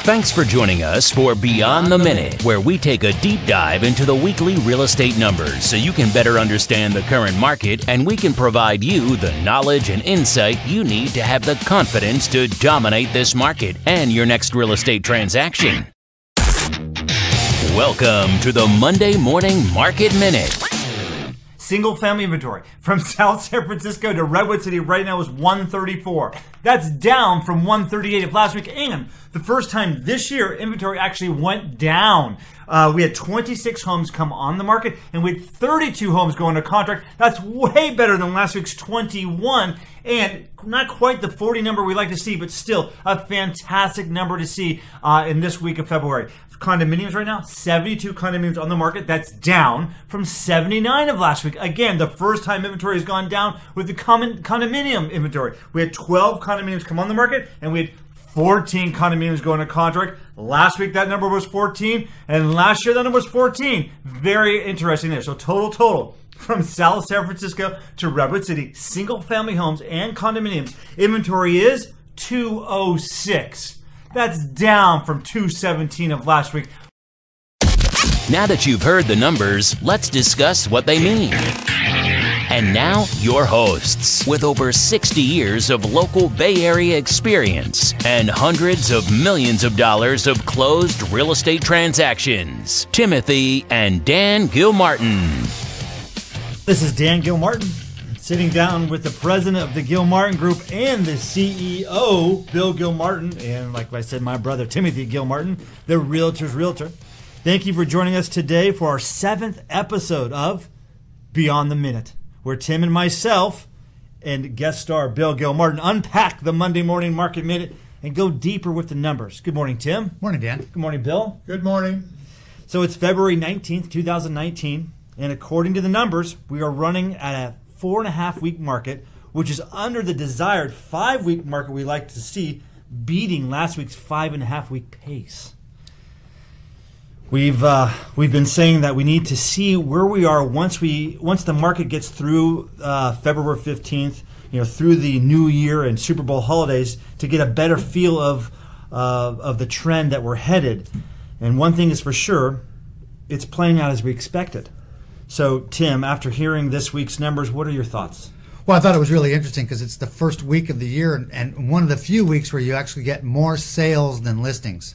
Thanks for joining us for Beyond the Minute, where we take a deep dive into the weekly real estate numbers so you can better understand the current market and we can provide you the knowledge and insight you need to have the confidence to dominate this market and your next real estate transaction. Welcome to the Monday Morning Market Minute. Single-family inventory from South San Francisco to Redwood City right now is 134. That's down from 138 of last week, and the first time this year inventory actually went down. We had 26 homes come on the market, and we had 32 homes go under contract. That's way better than last week's 21, and not quite the 40 number we like to see, but still a fantastic number to see in this week of February. Condominiums right now, 72 condominiums on the market. That's down from 79 of last week. Again, the first time inventory has gone down with the condominium inventory. We had 12 condominiums come on the market, and we had 14 condominiums go into contract. Last week that number was 14, and last year that number was 14. Very interesting there. So total from South San Francisco to Redwood City, single family homes and condominiums, inventory is 206. That's down from 217 of last week. Now that you've heard the numbers, let's discuss what they mean. And now, your hosts, with over 60 years of local Bay Area experience and hundreds of millions of dollars of closed real estate transactions, Timothy and Dan Gilmartin. This is Dan Gilmartin, sitting down with the president of the Gillmartin Group and the CEO, Bill Gilmartin, and like I said, my brother, Timothy Gilmartin, the realtor's realtor. Thank you for joining us today for our 7th episode of Beyond the Minute, where Tim and myself and guest star Bill Gilmartin unpack the Monday Morning Market Minute and go deeper with the numbers. Good morning, Tim. Morning, Dan. Good morning, Bill. Good morning. So it's February 19th, 2019, and according to the numbers, we are running at a 4.5-week market, which is under the desired 5-week market we like to see, beating last week's 5.5-week pace. We've been saying that we need to see where we are once the market gets through February 15th, through the New Year and Super Bowl holidays, to get a better feel of the trend that we're headed. And one thing is for sure, it's playing out as we expected. So, Tim, after hearing this week's numbers, what are your thoughts? Well, I thought it was really interesting because it's the first week of the year and one of the few weeks where you actually get more sales than listings.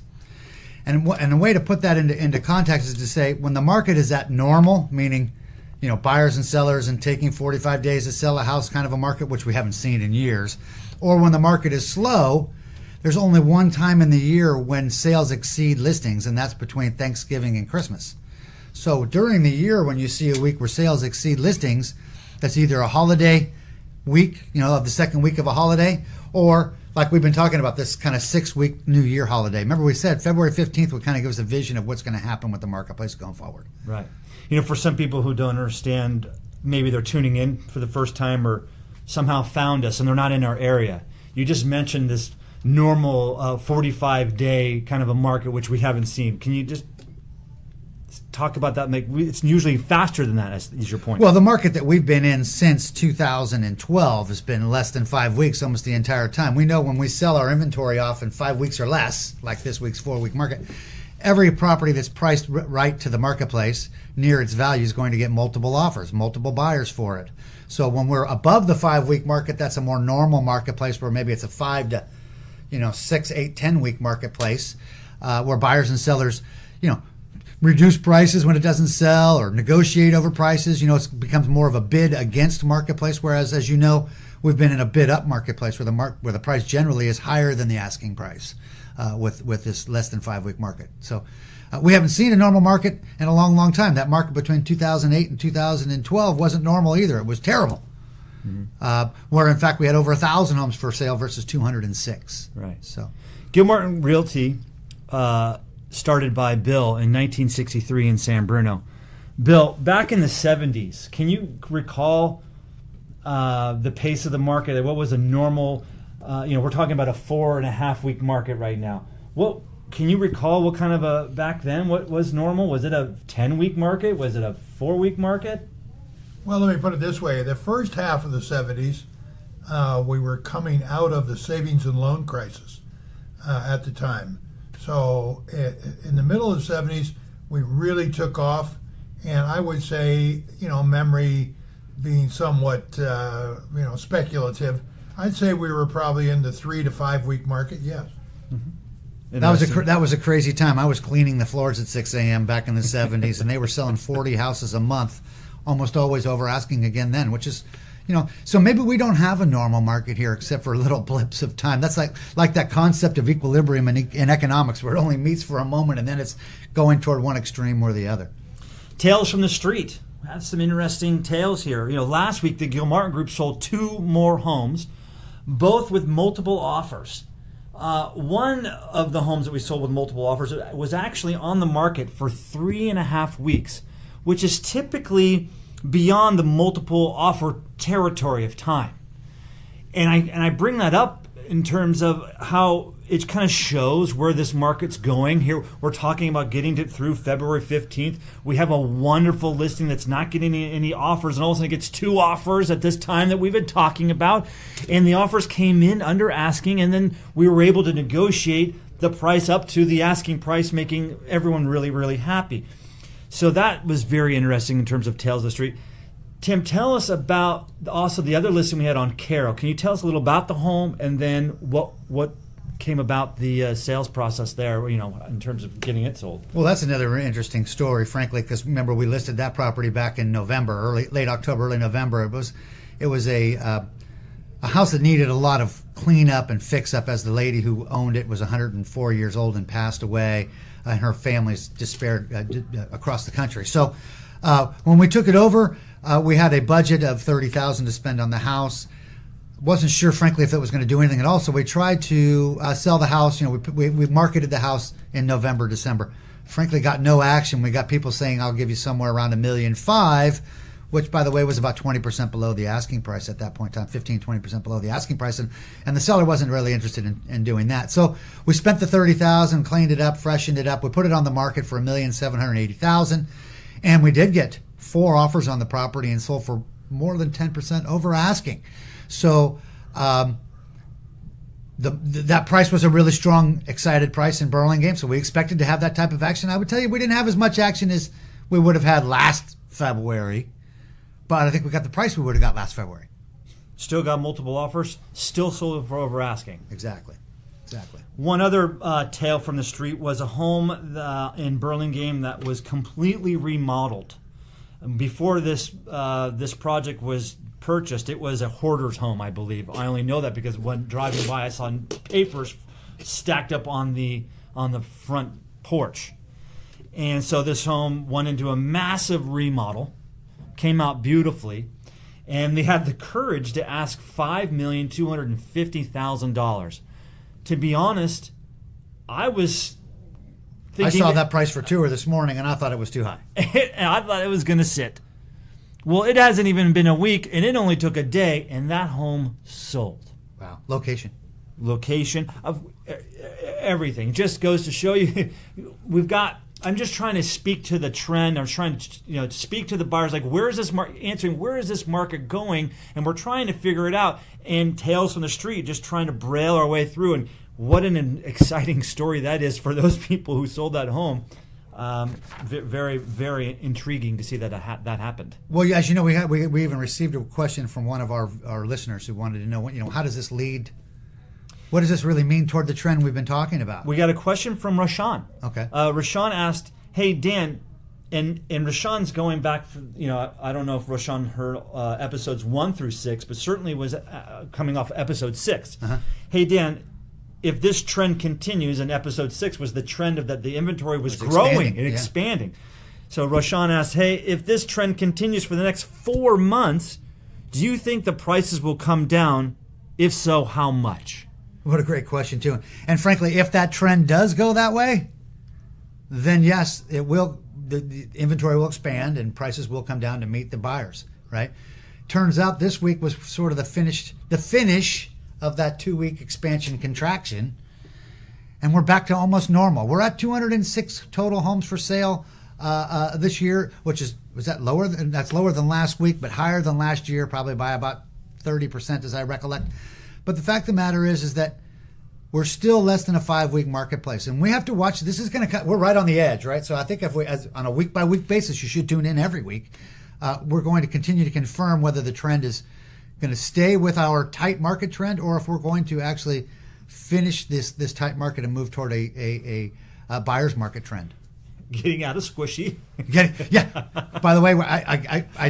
And a way to put that into context is to say when the market is at normal, meaning buyers and sellers and taking 45 days to sell a house, kind of a market which we haven't seen in years, or when the market is slow, there's only one time in the year when sales exceed listings, and that's between Thanksgiving and Christmas. So during the year, when you see a week where sales exceed listings, that's either a holiday week, of the second week of a holiday, or like we've been talking about, this kind of 6-week New Year holiday. Remember we said February 15th would kind of give us a vision of what's going to happen with the marketplace going forward. Right. For some people who don't understand, maybe they're tuning in for the first time or somehow found us and they're not in our area. You just mentioned this normal 45-day kind of a market, which we haven't seen. Can you just talk about that? It's usually faster than that, is your point. Well, the market that we've been in since 2012 has been less than 5 weeks almost the entire time. We know when we sell our inventory off in 5 weeks or less, like this week's 4-week market, every property that's priced right to the marketplace near its value is going to get multiple offers, multiple buyers for it. So when we're above the 5-week market, that's a more normal marketplace where maybe it's a 5 to 6, 8, 10-week marketplace where buyers and sellers, reduce prices when it doesn't sell or negotiate over prices. It becomes more of a bid against marketplace, whereas, as you know, we've been in a bid up marketplace where the price generally is higher than the asking price with this less than 5-week market. So we haven't seen a normal market in a long, long time. That market between 2008 and 2012 wasn't normal either. It was terrible. Mm-hmm. Where, in fact, we had over 1,000 homes for sale versus 206. Right. So, Gilmartin Realty started by Bill in 1963 in San Bruno. Bill, back in the 70s, can you recall the pace of the market? What was a normal, we're talking about a 4.5-week market right now. Can you recall what kind of back then, what was normal? Was it a 10-week market? Was it a 4-week market? Well, let me put it this way. The first half of the 70s, we were coming out of the savings and loan crisis at the time. So in the middle of the 70s, we really took off. And I would say, memory being somewhat, speculative, I'd say we were probably in the 3 to 5 week market, yes. Mm-hmm. That was a crazy time. I was cleaning the floors at 6 a.m. back in the 70s, and they were selling 40 houses a month, almost always over asking again then, which is, so maybe we don't have a normal market here except for little blips of time. That's like that concept of equilibrium in economics where it only meets for a moment and then it's going toward one extreme or the other. Tales from the street. We have some interesting tales here. Last week the Gillmartin Group sold 2 more homes, both with multiple offers. One of the homes that we sold with multiple offers was actually on the market for 3.5 weeks, which is typically beyond the multiple offer territory of time. And I bring that up in terms of how it kind of shows where this market's going. Here we're talking about getting it through February 15th. We have a wonderful listing that's not getting any offers, and all of a sudden it gets 2 offers at this time that we've been talking about. And the offers came in under asking, and then we were able to negotiate the price up to the asking price, making everyone really, really happy. So that was very interesting in terms of Tales of the Street. Tim, tell us about also the other listing we had on Carroll. Can you tell us a little about the home and then what came about the sales process there, in terms of getting it sold? Well, that's another interesting story, frankly, because remember we listed that property back in November, late October, early November. It was a house that needed a lot of cleanup and fix up, as the lady who owned it was 104 years old and passed away, and her family's despaired across the country. So when we took it over, we had a budget of $30,000 to spend on the house. Wasn't sure, frankly, if it was going to do anything at all. So we tried to sell the house. We marketed the house in November, December. Frankly, got no action. We got people saying, "I'll give you somewhere around $1.5 million," which, by the way, was about 20% below the asking price at that point in time, 15-20% below the asking price, and the seller wasn't really interested in doing that. So we spent the $30,000, cleaned it up, freshened it up. We put it on the market for $1,780,000, and we did get 4 offers on the property and sold for more than 10% over asking. So that price was a really strong, excited price in Burlingame, so we expected to have that type of action. I would tell you we didn't have as much action as we would have had last February, but I think we got the price we would have got last February. Still got multiple offers, still sold for over asking. Exactly. One other tale from the street was a home in Burlingame that was completely remodeled. Before this project was purchased, it was a hoarder's home, I believe. I only know that because when driving by, I saw papers stacked up on the front porch. And so this home went into a massive remodel, came out beautifully, and they had the courage to ask $5,250,000. To be honest, I was thinking... I saw that price for tour this morning, and I thought it was too high. And I thought it was going to sit. Well, it hasn't even been a week, and it only took a day, and that home sold. Wow. Location of everything. Just goes to show you, I'm just trying to speak to the trend. I'm trying to speak to the buyers, like where is this market going? And we're trying to figure it out. And Tales from the Street, just trying to braille our way through. And what an exciting story that is for those people who sold that home. Very, very intriguing to see that happened. Well, as you know, we even received a question from one of our listeners who wanted to know, how does this lead? What does this really mean toward the trend we've been talking about? We got a question from Rashawn. Okay. Rashawn asked, "Hey Dan," and Rashawn's going back. I don't know if Rashawn heard episodes 1 through 6, but certainly was coming off episode 6. Uh-huh. Hey Dan, if this trend continues, and episode 6 was the trend of that the inventory was growing and expanding. So Rashawn asked, "Hey, if this trend continues for the next 4 months, do you think the prices will come down? If so, how much?" What a great question, too. And frankly, if that trend does go that way, then yes, it will. The inventory will expand and prices will come down to meet the buyers, right? Turns out this week was sort of the finish of that 2-week expansion contraction, and we're back to almost normal. We're at 206 total homes for sale this year, was that lower? That's lower than last week, but higher than last year, probably by about 30%, as I recollect. But the fact of the matter is that we're still less than a 5-week marketplace, and we have to watch. This is going to cut. We're right on the edge, right? So I think if we, on a week-by-week basis, you should tune in every week. We're going to continue to confirm whether the trend is going to stay with our tight market trend, or if we're going to actually finish this tight market and move toward a buyer's market trend. Getting out of squishy. Yeah. By the way,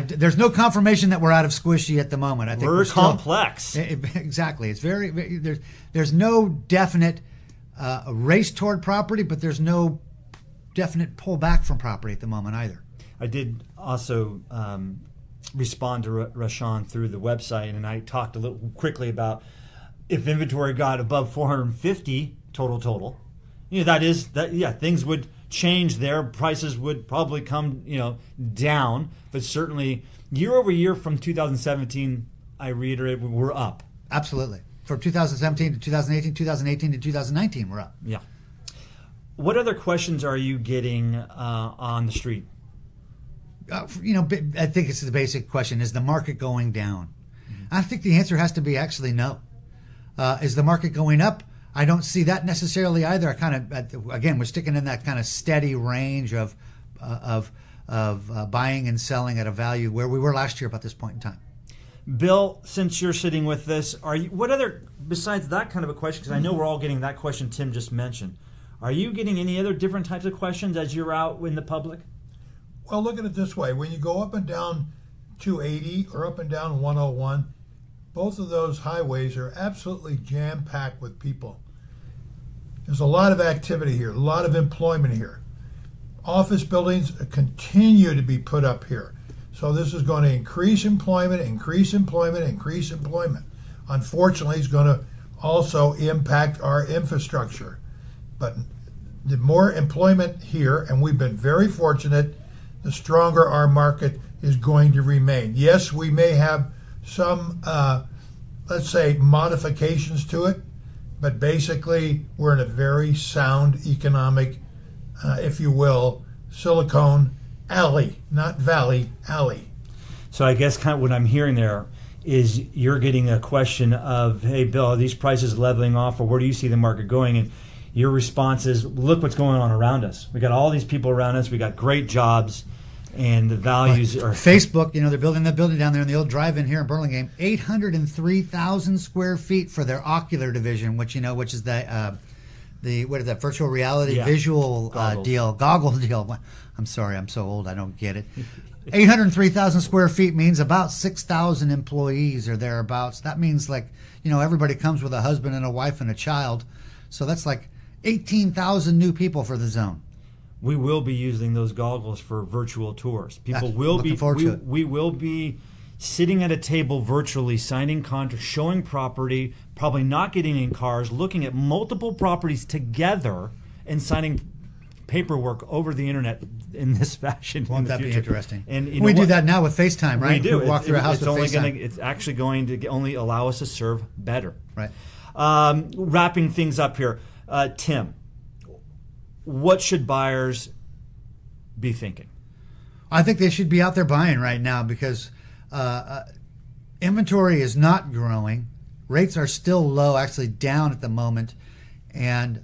there's no confirmation that we're out of squishy at the moment. I think we're complex. Exactly. It's there's no definite race toward property, but there's no definite pullback from property at the moment either. I did also respond to Rashawn through the website, and I talked a little quickly about if inventory got above 450 total. Things would change there. Prices would probably come, down, but certainly year over year from 2017, I reiterate, we're up. Absolutely. From 2017 to 2018, 2018 to 2019, we're up. Yeah. What other questions are you getting on the street? I think it's the basic question: is the market going down? Mm-hmm. I think the answer has to be actually no. Is the market going up? I don't see that necessarily either. Again, we're sticking in that kind of steady range of buying and selling at a value where we were last year about this point in time. Bill, since you're sitting with this, what other, besides that kind of a question, because I know we're all getting that question Tim just mentioned, are you getting any other different types of questions as you're out in the public? Well, look at it this way. When you go up and down 280 or up and down 101, both of those highways are absolutely jam-packed with people. There's a lot of activity here, a lot of employment here. Office buildings continue to be put up here. So this is going to increase employment. Unfortunately, it's going to also impact our infrastructure. But the more employment here, and we've been very fortunate, the stronger our market is going to remain. Yes, we may have some, let's say, modifications to it, but basically we're in a very sound economic, if you will, Silicon Alley, not Valley, alley. So I guess kind of what I'm hearing there is you're getting a question of, hey, Bill, are these prices leveling off, or where do you see the market going? And your response is, look what's going on around us. We got all these people around us. We got great jobs. And the values are... Facebook, they're building that building down there in the old drive-in here in Burlingame, 803,000 square feet for their ocular division, which is the what is that, virtual reality visual goggle deal. I'm sorry, I'm so old, I don't get it. 803,000 square feet means about 6,000 employees or thereabouts. That means everybody comes with a husband and a wife and a child. So that's like 18,000 new people for the zone. We will be using those goggles for virtual tours. People will be. We will be sitting at a table virtually, signing contracts, showing property, probably not getting in cars, looking at multiple properties together, and signing paperwork over the internet in this fashion. Won't that future. Be interesting? And we do that now with FaceTime, right? We do. We walk through a house with FaceTime. It's actually going to only allow us to serve better. Right. Wrapping things up here, Tim. What should buyers be thinking? I think they should be out there buying right now because inventory is not growing. Rates are still low, actually down at the moment. And,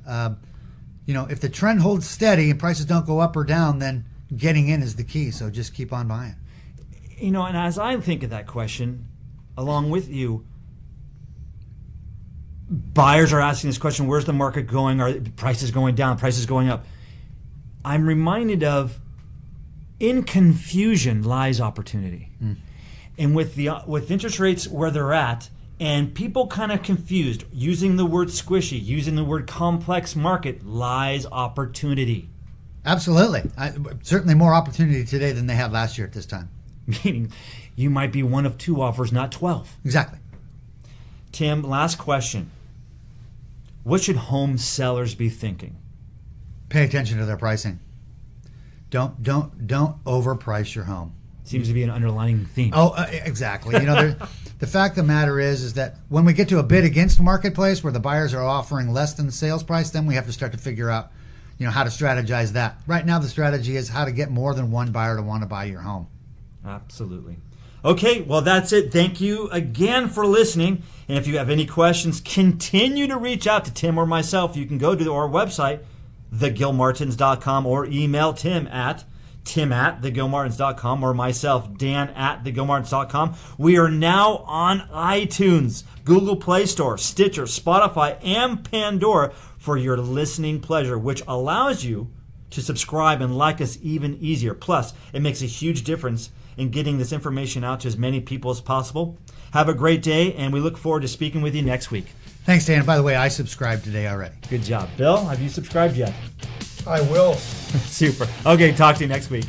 if the trend holds steady and prices don't go up or down, then getting in is the key. So just keep on buying. And as I think of that question, along with you, buyers are asking this question, where's the market going? Are prices going down? Prices going up? I'm reminded of, in confusion lies opportunity. And with interest rates where they're at, and people kind of confused, using the word squishy, using the word complex market, lies opportunity. Absolutely. Certainly more opportunity today than they had last year at this time. Meaning you might be one of 2 offers, not 12. Exactly. Tim, last question. What should home sellers be thinking? Pay attention to their pricing. Don't overprice your home. Seems to be an underlying theme. Oh, exactly. The fact of the matter is that when we get to a bid against marketplace where the buyers are offering less than the sales price, then we have to start to figure out, how to strategize that. Right now, the strategy is how to get more than one buyer to want to buy your home. Absolutely. Okay, well, that's it. Thank you again for listening. And if you have any questions, continue to reach out to Tim or myself. You can go to our website, thegilmartins.com, or email Tim at thegilmartins.com, or myself, Dan at thegilmartins.com. We are now on iTunes, Google Play Store, Stitcher, Spotify, and Pandora for your listening pleasure, which allows you to subscribe and like us even easier. Plus, it makes a huge difference in getting this information out to as many people as possible. Have a great day, and we look forward to speaking with you next week. Thanks, Dan. By the way, I subscribed today already. Good job. Bill, have you subscribed yet? I will. Super. Okay, talk to you next week.